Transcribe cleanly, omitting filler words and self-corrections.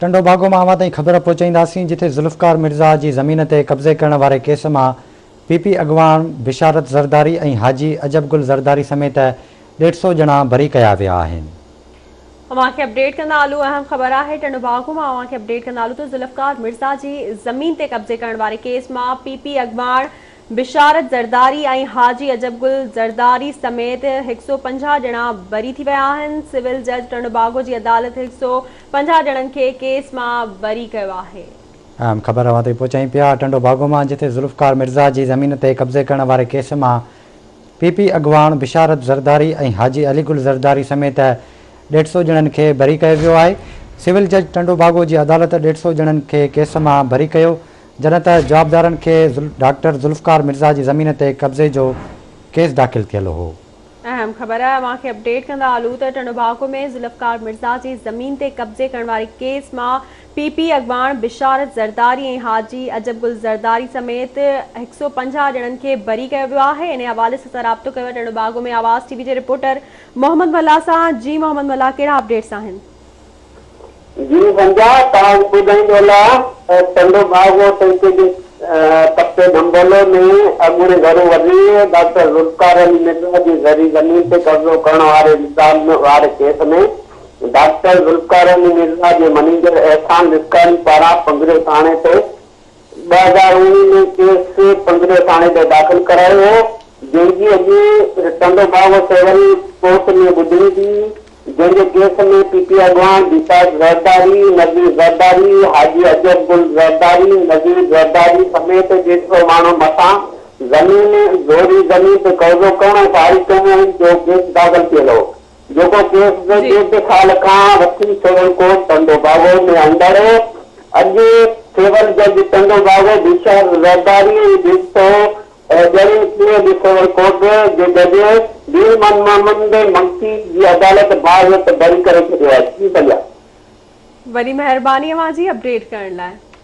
टंडो बागो में अवां ताईं ख़बर पहुचाईंदासीं, जिथे ज़ुल्फ़कार मिर्ज़ा की ज़मीन ते कब्ज़े करण वारे केस में पीपी अगवान बिशारत ज़रदारी और हाजी अजबगुल ज़रदारी समेत 150 ॼणा बरी कया विया आहिनि। अवांखे अपडेट कंदा हलूं। अहम ख़बर है टंडो बागो में अवांखे अपडेट कंदा हलूं तो ज़ुल्फ़कार मिर्ज़ा की ज़मीन ते कब्ज़े करण वारे केस में पीपी अगवान बिशारत ज़रदारी और हाजी अजबगुल ज़रदारी समेत 150 ॼणा बरी थी विया आहिनि। सिविल जज टंडो बागो की अदालत 150 ॼणनि खे केस में बरी कयो आहे। अहम ख़बर अवां ताईं पहुचाई पिया। टंडो बागो में जिथे ज़ुल्फ़कार मिर्ज़ा की ज़मीन ते कब्ज़े करण वारे केस में पीपी अगवान बिशारत ज़रदारी और हाजी अलीगुल ज़रदारी समेत 150 ॼणनि खे बरी कयो वियो आहे। सिविल जज टंडो बागो की अदालत 150 ॼणनि खे केस में बरी कयो, जॾहिं त जवाबदारनि खे डॉक्टर ज़ुल्फ़कार मिर्ज़ा की ज़मीन ते कब्ज़े जो केस दाख़िल थियल हो। अहम ख़बर है अवांखे अपडेट कंदा हलूं तो टंडो बागो में ज़ुल्फ़कार मिर्ज़ा की ज़मीन ते कब्ज़े करण वारे केस में पीपी अगवान बिशारत ज़रदारी और हाजी अजबगुल ज़रदारी समेत 150 ॼणनि खे बरी कयो वियो आहे। इन हवाले से राब्तो कयो टंडो बागो में आवाज़ टीवी के रिपोर्टर मोहम्मद मल्ला सां। जी मोहम्मद मल्ला, कहिड़ा अपडेट्स आहिनि? जी संजा ॿुधाईंदोला टंडो बागो कप्ते धंबोलो में अॻूणे घरो वधी डॉक्टर ज़ुल्फ़कार मिर्ज़ा की ज़मीन ते कब्ज़ो करण वारे केस में डॉक्टर ज़ुल्फ़कार मिर्ज़ा के मैनेजर एहसान लिस्कारी पारां पंगरे थाने ते 2019 में केस पंगरे थाने ते दाख़िल करायो हो, जंहिंजी अॼु टंडो बागो सिविल कोर्ट में ॿुधणी थी। जंहिंजे केस में पीपी अगवान बिशारत ज़रदारी, नज़ीर ज़रदारी, हाजी अजबगुल ज़रदारी, नज़ीर ज़रदारी समेत 150 माण्हू मथां ज़मीन ते कब्ज़ो करण फारिग करण जो केस दाख़िल थियल हो, जेको केस 1.5 साल खां वठी सिविल कोर्ट टंडो बागो में अंदर हो। अॼु सिविल जज टंडो बागो बिशारत ज़रदारी सिविल कोर्ट जे जज दिल मोहम्मद मंकी की अदालत बाज़ बरी करे छॾियो आहे। वॾी महिरबानी अवां जी अपडेट करण लाइ।